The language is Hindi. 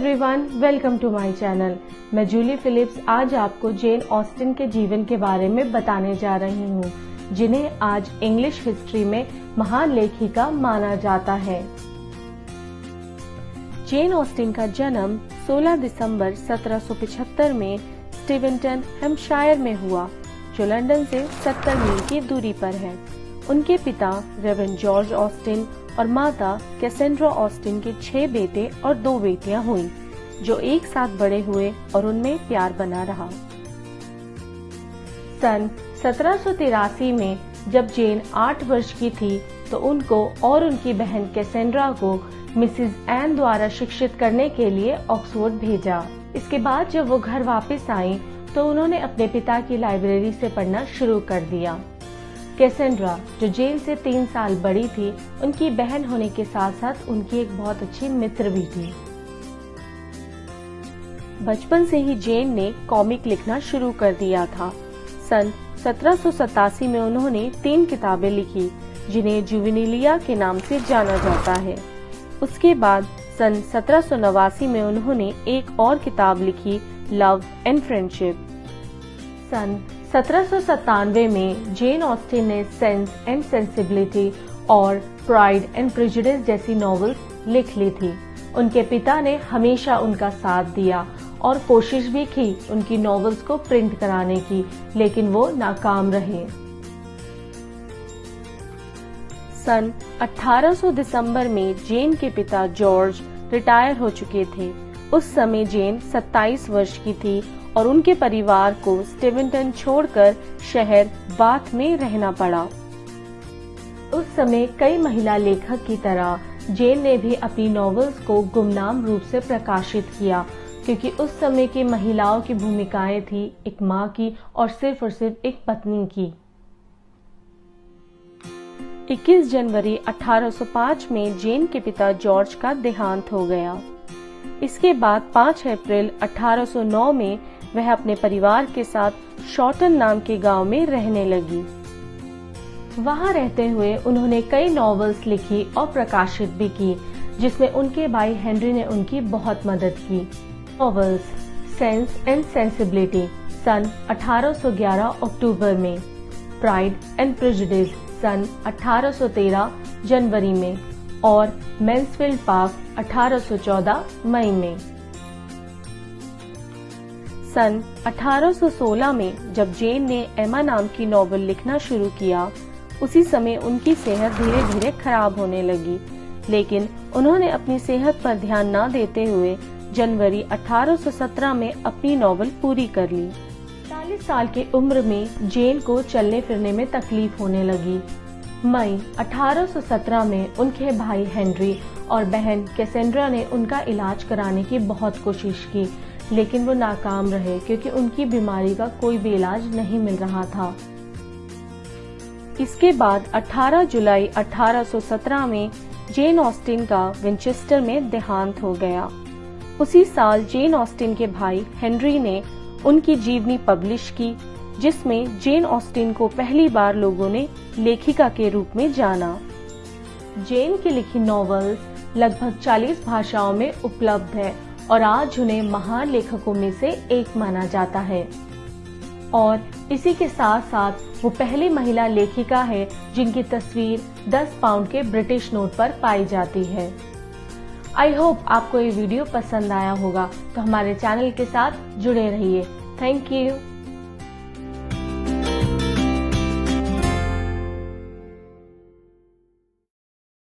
Everyone, welcome to my channel. मैं जूली फिलिप्स आज आपको जेन ऑस्टिन के जीवन के बारे में बताने जा रही हूँ, जिन्हें आज इंग्लिश हिस्ट्री में महान लेखिका माना जाता है। जेन ऑस्टिन का जन्म 16 दिसंबर 1775 में स्टीवेंटन, हैम्पशायर में हुआ, जो लंदन से 70 मील की दूरी पर है। उनके पिता रेवरेंड जॉर्ज ऑस्टिन और माता कैसेंड्रा ऑस्टिन के 6 बेटे और 2 बेटियां हुईं, जो एक साथ बड़े हुए और उनमें प्यार बना रहा। सन 1783 में जब जेन 8 वर्ष की थी तो उनको और उनकी बहन कैसेंड्रा को मिसेस एन द्वारा शिक्षित करने के लिए ऑक्सफोर्ड भेजा। इसके बाद जब वो घर वापस आई तो उन्होंने अपने पिता की लाइब्रेरी से पढ़ना शुरू कर दिया। कैसेंड्रा, जो जेन से 3 साल बड़ी थी, उनकी बहन होने के साथ साथ उनकी एक बहुत अच्छी मित्र भी थी। बचपन से ही जेन ने कॉमिक लिखना शुरू कर दिया था। सन 1787 में उन्होंने 3 किताबें लिखी, जिन्हें जुवेनिलिया के नाम से जाना जाता है। उसके बाद सन 1789 में उन्होंने एक और किताब लिखी, लव एंड फ्रेंडशिप। सन 1797 में जेन ऑस्टिन ने सेंस एंड सेंसिबिलिटी और प्राइड एंड प्रेजुडिस जैसी नॉवेल्स लिख ली थी। उनके पिता ने हमेशा उनका साथ दिया और कोशिश भी की उनकी नॉवेल्स को प्रिंट कराने की, लेकिन वो नाकाम रहे। सन 1800 दिसंबर में जेन के पिता जॉर्ज रिटायर हो चुके थे। उस समय जेन 27 वर्ष की थी और उनके परिवार को स्टीवेंटन छोड़कर शहर बाथ में रहना पड़ा। उस समय कई महिला लेखक की तरह जेन ने भी अपनी नॉवेल्स को गुमनाम रूप से प्रकाशित किया, क्योंकि उस समय की महिलाओं की भूमिकाएं थी एक माँ की और सिर्फ एक पत्नी की। 21 जनवरी 1805 में जेन के पिता जॉर्ज का देहांत हो गया। इसके बाद 5 अप्रैल 1809 में वह अपने परिवार के साथ शॉटन नाम के गांव में रहने लगी। वहां रहते हुए उन्होंने कई नॉवेल्स लिखी और प्रकाशित भी की, जिसमें उनके भाई हेनरी ने उनकी बहुत मदद की। नॉवेल्स सेंस एंड सेंसिबिलिटी सन 1811 अक्टूबर में, प्राइड एंड प्रेजुडिस सन 1813 जनवरी में और मैंसफील्ड पार्क 1814 मई में। सन 1816 में जब जेन ने एमा नाम की नॉवेल लिखना शुरू किया, उसी समय उनकी सेहत धीरे धीरे खराब होने लगी, लेकिन उन्होंने अपनी सेहत पर ध्यान न देते हुए जनवरी 1817 में अपनी नॉवेल पूरी कर ली। 40 साल की उम्र में जेन को चलने फिरने में तकलीफ होने लगी। मई 1817 में उनके भाई हेनरी और बहन कैसेंड्रा ने उनका इलाज कराने की बहुत कोशिश की, लेकिन वो नाकाम रहे, क्योंकि उनकी बीमारी का कोई भी इलाज नहीं मिल रहा था। इसके बाद 18 जुलाई 1817 में जेन ऑस्टिन का विंचेस्टर में देहांत हो गया। उसी साल जेन ऑस्टिन के भाई हेनरी ने उनकी जीवनी पब्लिश की, जिसमें जेन ऑस्टिन को पहली बार लोगों ने लेखिका के रूप में जाना। जेन की लिखी नॉवेल्स लगभग 40 भाषाओं में उपलब्ध है और आज उन्हें महान लेखकों में से एक माना जाता है। और इसी के साथ साथ वो पहली महिला लेखिका है जिनकी तस्वीर 10 पाउंड के ब्रिटिश नोट पर पाई जाती है। आई होप आपको ये वीडियो पसंद आया होगा, तो हमारे चैनल के साथ जुड़े रहिए। Thank you.